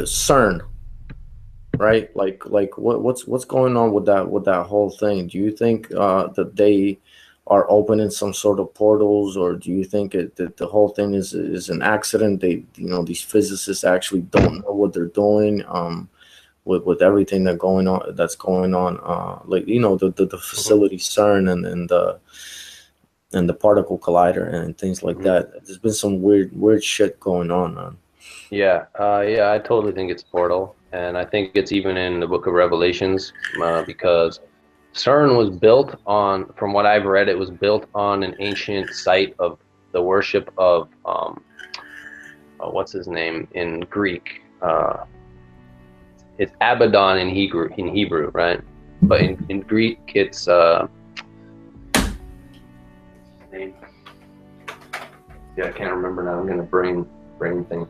CERN, right? Like what's going on with that whole thing? Do you think that they are opening some sort of portals, or do you think that the whole thing is an accident? They, these physicists actually don't know what they're doing. With everything that's going on, like the facility CERN and the particle collider and things like that. There's been some weird shit going on, man. Yeah, I totally think it's portal, and I think it's even in the Book of Revelations, because CERN was built on, from what I've read, it was built on an ancient site of the worship of what's his name in Greek? It's Abaddon in Hebrew, right? But in Greek, it's name. Yeah, I can't remember now. I'm gonna brain thing.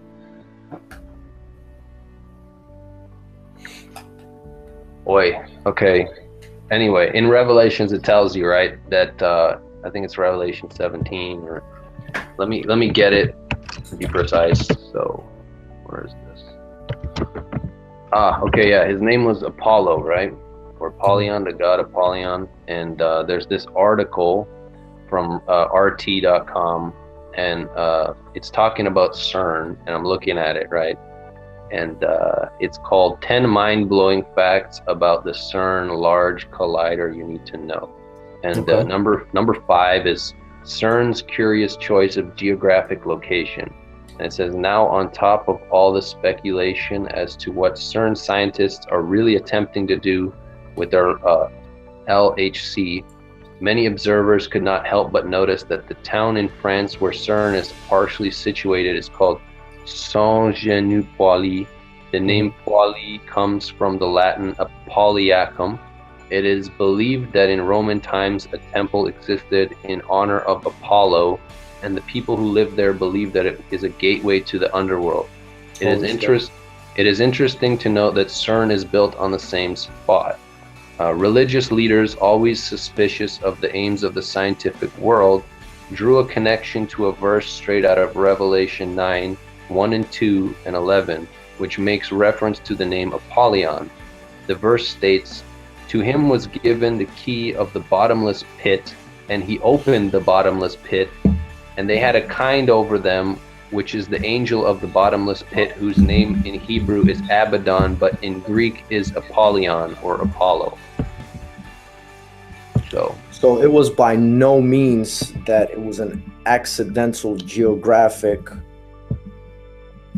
Boy, okay. Anyway, in Revelations it tells you, right, that I think it's Revelation 17, or let me get it to be precise. So where is this? Okay, yeah, his name was Apollo, right? Or Apollyon, the god Apollyon. And there's this article from RT.com, and it's talking about CERN, and I'm looking at it, right? And it's called 10 Mind-Blowing Facts About the CERN Large Collider You Need to Know. And Okay. number 5 is CERN's curious choice of geographic location. And it says, now on top of all the speculation as to what CERN scientists are really attempting to do with their LHC, many observers could not help but notice that the town in France where CERN is partially situated is called Saint-Genou-Poily. The name Poily comes from the Latin Apolliacum. It is believed that in Roman times a temple existed in honor of Apollo, and the people who lived there believed that it is a gateway to the underworld. It is interesting to note that CERN is built on the same spot. Religious leaders, always suspicious of the aims of the scientific world, drew a connection to a verse straight out of Revelation 9, 1 and 2 and 11, which makes reference to the name Apollyon. The verse states, "To him was given the key of the bottomless pit, and he opened the bottomless pit, and they had a kind over them, which is the angel of the bottomless pit, whose name in Hebrew is Abaddon, but in Greek is Apollyon or Apollo." So it was by no means that it was an accidental geographic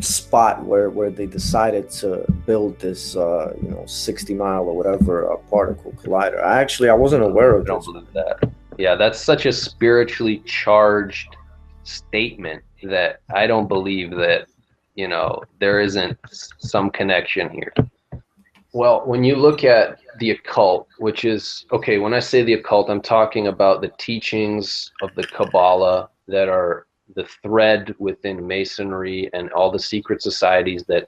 spot where they decided to build this 60-mile or whatever particle collider. I wasn't aware of I don't this. believe that. Yeah, that's such a spiritually charged statement that I don't believe that, there isn't some connection here. Well, when you look at the occult, which is, okay, when I say the occult, I'm talking about the teachings of the Kabbalah that are the thread within Masonry and all the secret societies that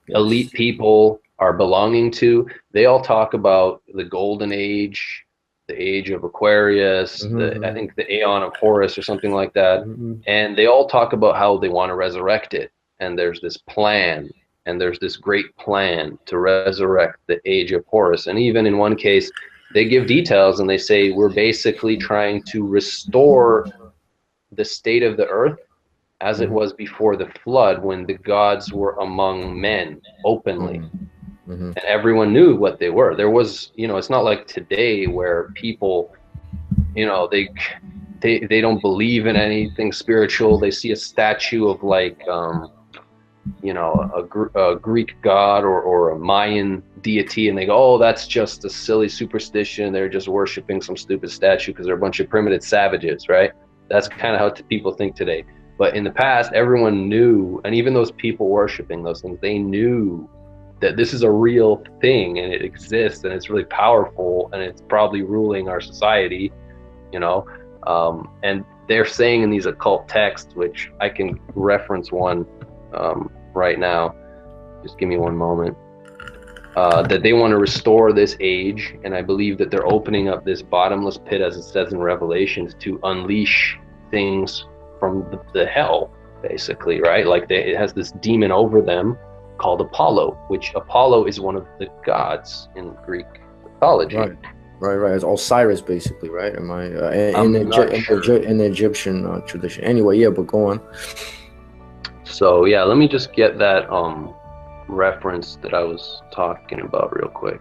elite people are belonging to. They all talk about the golden age, the age of Aquarius, I think the Aeon of Horus or something like that. And they all talk about how they want to resurrect it. And there's this plan, and there's this great plan to resurrect the age of Horus. And even in one case, they give details and they say, we're basically trying to restore the state of the earth as it was before the flood, when the gods were among men openly. And everyone knew what they were. There was, it's not like today where people, they don't believe in anything spiritual. They see a statue of like, a Greek god or a Mayan deity, and they go, oh, that's just a silly superstition. They're just worshiping some stupid statue because they're a bunch of primitive savages, right? That's kind of how people think today. But in the past, everyone knew, and even those people worshiping those things, they knew that this is a real thing and it exists and it's really powerful and it's probably ruling our society, and they're saying in these occult texts, which I can reference one right now, just give me one moment, that they want to restore this age, and I believe that they're opening up this bottomless pit, as it says in Revelations, to unleash things from the hell, basically, right? Like it has this demon over them, called Apollo, which Apollo is one of the gods in Greek mythology. Right. Right. It's Osiris, basically, right? Am I I'm not sure. in the Egyptian tradition? Anyway, yeah, but go on. So yeah, let me just get that reference that I was talking about real quick.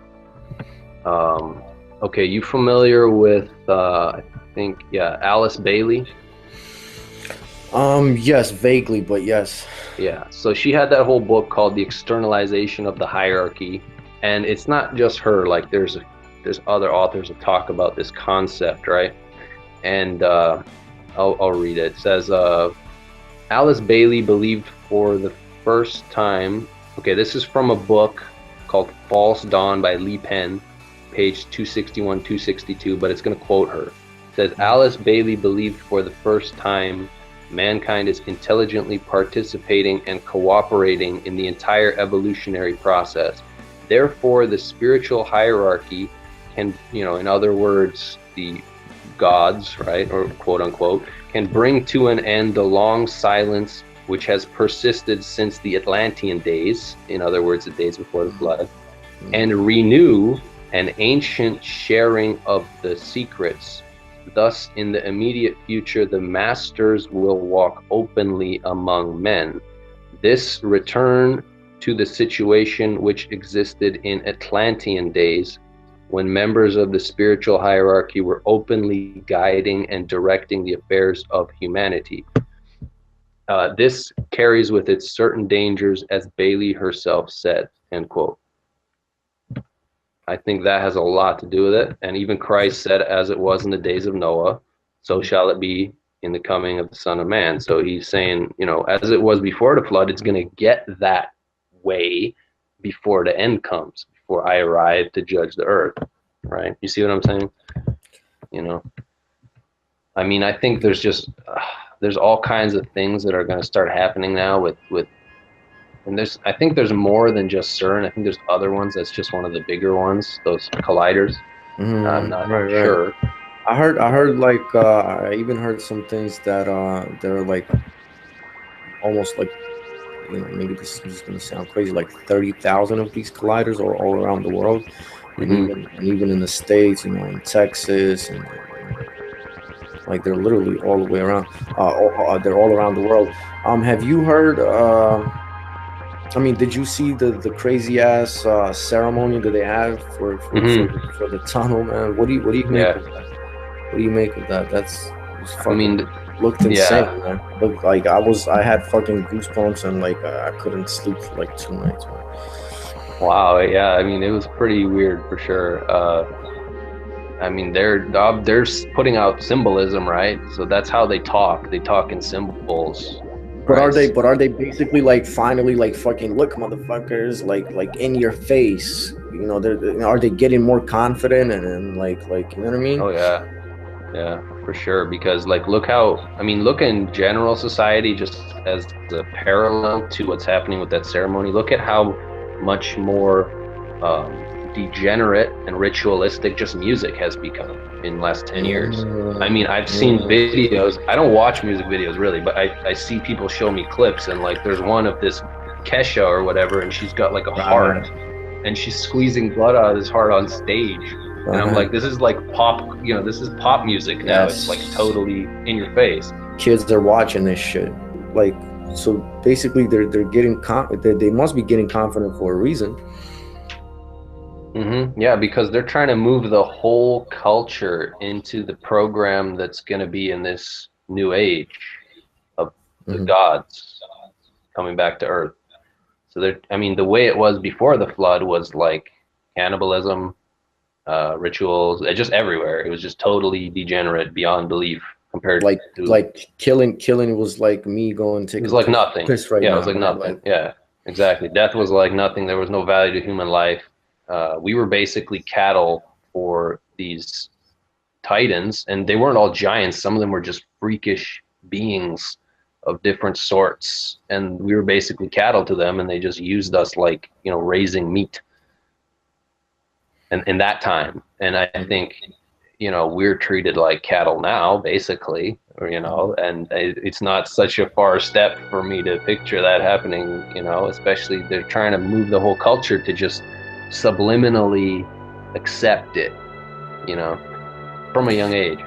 Okay, you familiar with I think, yeah, Alice Bailey? Yes, vaguely, but yes. Yeah, so she had that whole book called The Externalization of the Hierarchy, and it's not just her. Like there's other authors that talk about this concept, right? And I'll read it. It says Alice Bailey believed for the first time. Okay, this is from a book called False Dawn by Lee Penn, page 261, 262, but it's going to quote her. It says, Alice Bailey believed for the first time mankind is intelligently participating and cooperating in the entire evolutionary process. Therefore, the spiritual hierarchy can, in other words, the gods, right, or quote unquote, can bring to an end the long silence which has persisted since the Atlantean days, in other words, the days before the flood, and renew an ancient sharing of the secrets. Thus, in the immediate future, the masters will walk openly among men. This return to the situation which existed in Atlantean days, when members of the spiritual hierarchy were openly guiding and directing the affairs of humanity. This carries with it certain dangers, as Bailey herself said, end quote. I think that has a lot to do with it. And even Christ said, as it was in the days of Noah, so shall it be in the coming of the Son of Man. So he's saying, as it was before the flood, it's going to get that way before the end comes, before I arrive to judge the earth, right? You see what I'm saying? I mean, I think there's just, there's all kinds of things that are going to start happening now with and I think there's more than just CERN. I think there's other ones. That's just one of the bigger ones, those colliders. I'm not Right. sure. I heard like I even heard some things that they're like almost like, maybe this is just gonna sound crazy, like 30,000 of these colliders all around the world, and even in the States, in Texas, and like they're literally all the way around. They're all around the world. Have you heard? I mean, did you see the crazy ass ceremony that they have for the tunnel, man? What do you make of that? What do you make of that? That's just I fucking mean, looked insane, yeah. man. Looked like I had fucking goosebumps, and like I couldn't sleep for like 2 nights, man. Wow. Yeah. I mean, it was pretty weird for sure. I mean, they're putting out symbolism, right? So that's how they talk. They talk in symbols. But Right? are they basically like finally like fucking look, motherfuckers, like in your face? Are they getting more confident and like you know what I mean? Oh yeah. Yeah, for sure. Because look look in general society, just as a parallel to what's happening with that ceremony. Look at how much more degenerate and ritualistic just music has become in the last 10 years. I mean, I've seen videos. I don't watch music videos really, but I see people show me clips, and like there's one of this Kesha or whatever, and she's got like a heart, and she's squeezing blood out of his heart on stage. And I'm like, this is like pop, this is pop music now. It's like totally in your face. Kids are watching this shit. Like, so basically they're getting they must be getting confident for a reason. Yeah, because they're trying to move the whole culture into the program that's going to be in this new age of the gods coming back to Earth. So I mean, the way it was before the flood was like cannibalism, rituals, just everywhere. It was just totally degenerate beyond belief compared to killing was like me going to it was like nothing. piss right Yeah, now. it was like nothing. Yeah, exactly. Death was like nothing. There was no value to human life. We were basically cattle for these titans, and they weren't all giants. Some of them were just freakish beings of different sorts, and we were basically cattle to them, and they just used us like raising meat. And in that time, and I think we're treated like cattle now, basically. or, you know, and it's not such a far step for me to picture that happening, you know, especially they're trying to move the whole culture to just subliminally accept it, you know, from a young age.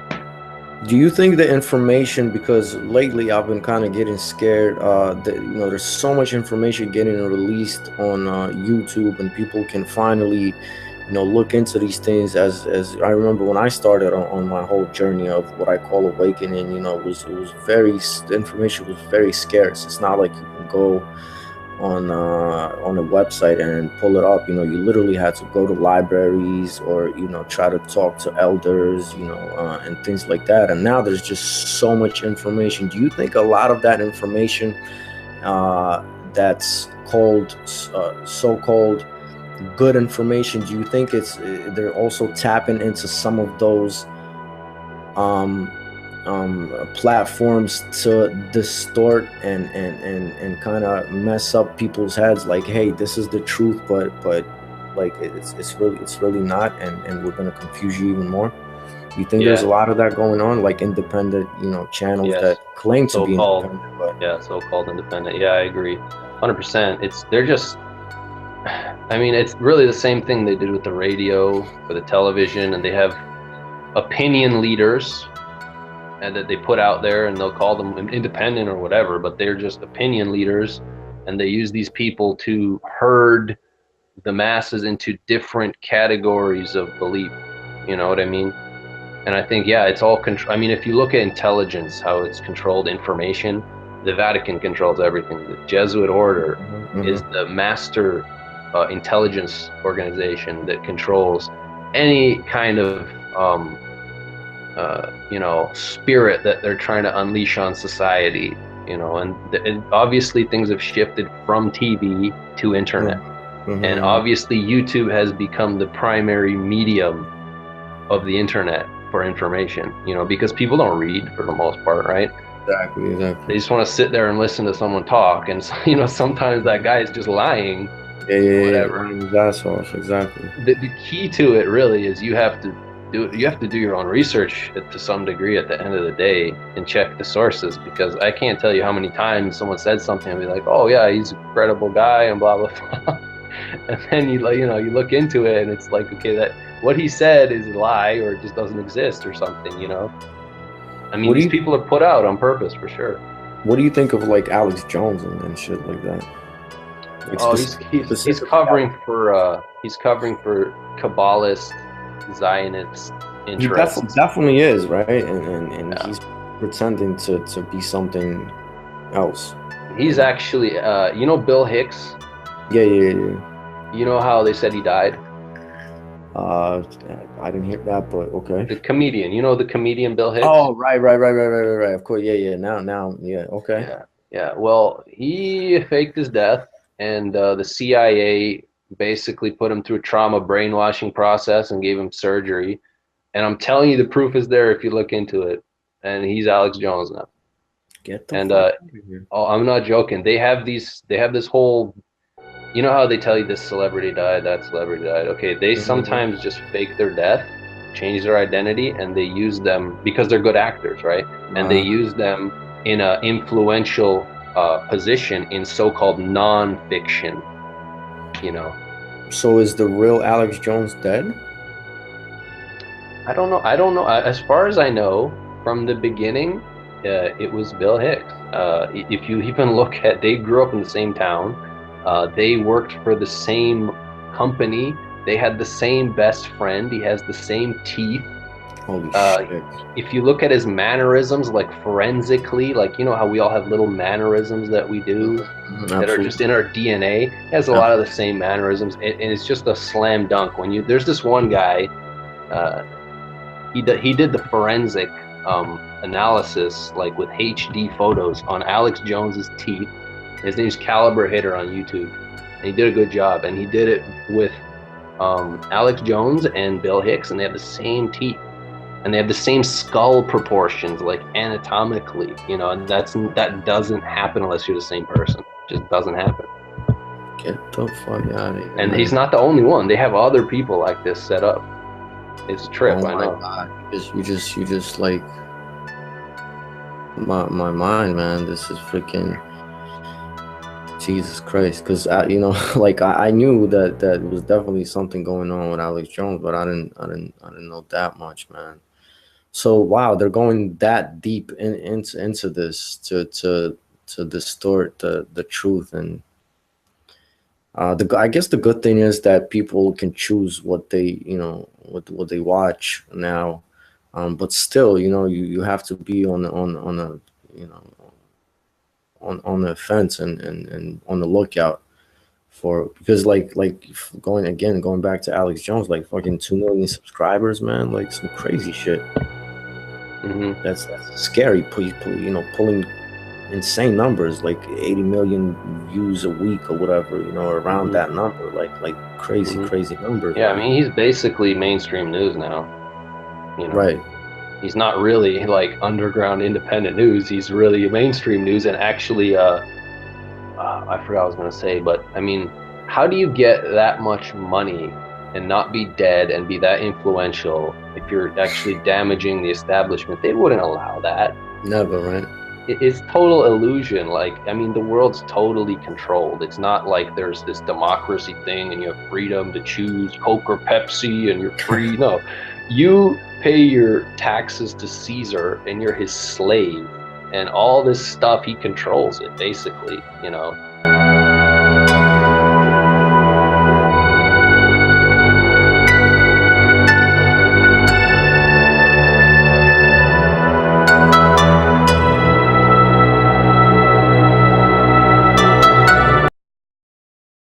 Do you think the information, because lately I've been kind of getting scared, that, you know, there's so much information getting released on YouTube, and people can finally, you know, look into these things. As I remember when I started on my whole journey of what I call awakening, you know, the information was very scarce. It's not like you can go on a website and pull it up. You know, you literally had to go to libraries, or, you know, try to talk to elders, you know, and things like that. And now there's just so much information. Do you think a lot of that information that's called so-called good information, do you think they're also tapping into some of those platforms to distort and kind of mess up people's heads, like, hey, this is the truth, but like it's really not, and we're going to confuse you even more? You think there's a lot of that going on, like independent, you know, channels that claim to be independent, but so-called independent? Yeah, I agree 100%. They're just, I mean, it's really the same thing they did with the radio or the television, and they have opinion leaders and that they put out there, and they'll call them independent or whatever, but they're just opinion leaders, and they use these people to herd the masses into different categories of belief. You know what I mean? And I think, yeah, it's all control. I mean, if you look at intelligence, how it's controlled information, the Vatican controls everything. The Jesuit order is the master intelligence organization that controls any kind of you know, spirit that they're trying to unleash on society, you know. And obviously things have shifted from TV to internet, and obviously YouTube has become the primary medium of the internet for information, you know, because people don't read for the most part, right? Exactly. They just want to sit there and listen to someone talk, and you know, sometimes that guy is just lying. Whatever. That's off. Exactly. The key to it really is you have to do your own research to some degree at the end of the day, and check the sources, because I can't tell you how many times someone said something and be like, oh yeah, he's a credible guy and blah blah blah, and then you know, you look into it and it's like, okay, that what he said is a lie, or it just doesn't exist or something, you know. I mean, these people are put out on purpose for sure. What do you think of like Alex Jones and shit like that? Like, oh, he's covering for Kabbalist, Zionist interests. He definitely is, right? And he's pretending to be something else. He's actually, you know, Bill Hicks? Yeah. You know how they said he died? I didn't hear that, but okay. The comedian, you know, the comedian Bill Hicks? Oh, right. Of course, yeah. Now, yeah, okay. Yeah. Well, he faked his death, and the CIA basically put him through a trauma brainwashing process and gave him surgery. And I'm telling you, the proof is there if you look into it. And he's Alex Jones now. Get the fuck out of here. Oh, I'm not joking. They have this whole, you know how they tell you this celebrity died, that celebrity died. Okay, they sometimes just fake their death, change their identity, and they use them because they're good actors, right? And they use them in an influential position in so-called non-fiction, you know. So is the real Alex Jones dead? I don't know. As far as I know, from the beginning, it was Bill Hicks. If you even look at, they grew up in the same town. They worked for the same company. They had the same best friend. He has the same teeth. Holy shit. If you look at his mannerisms, like forensically, like, you know how we all have little mannerisms that we do that are just in our DNA. He has a lot of the same mannerisms, and it's just a slam dunk. There's this one guy, he did the forensic analysis, like with HD photos on Alex Jones's teeth. His name's Caliber Hitter on YouTube, and he did a good job. And he did it with Alex Jones and Bill Hicks, and they have the same teeth, and they have the same skull proportions, like anatomically, you know. And that doesn't happen unless you're the same person. It just doesn't happen. Get the fuck out of here. And he's not the only one. They have other people like this set up. It's a trip. Oh I know. God. You just like, my mind, man. This is freaking Jesus Christ. Because like I knew that was definitely something going on with Alex Jones, but I didn't know that much, man. So wow, they're going that deep into this to distort the truth. And I guess the good thing is that people can choose what they what they watch now. But still, you have to be on a you know on the fence and on the lookout for, because going back to Alex Jones, like fucking 2 million subscribers, man, like some crazy shit. Mm-hmm. That's scary. Pulling insane numbers, like 80 million views a week or whatever, around Mm-hmm. that number, like Mm-hmm. crazy numbers, Yeah, I man. mean, he's basically mainstream news now. You know, Right. he's not really like underground independent news. He's really mainstream news, and actually, I forgot what I was gonna say, but I mean, how do you get that much money and not be dead and be that influential if you're actually damaging the establishment? They wouldn't allow that. Never, right? It's total illusion. Like, I mean, the world's totally controlled. It's not like there's this democracy thing and you have freedom to choose Coke or Pepsi and you're free. No, you pay your taxes to Caesar and you're his slave. And all this stuff, he controls it, basically,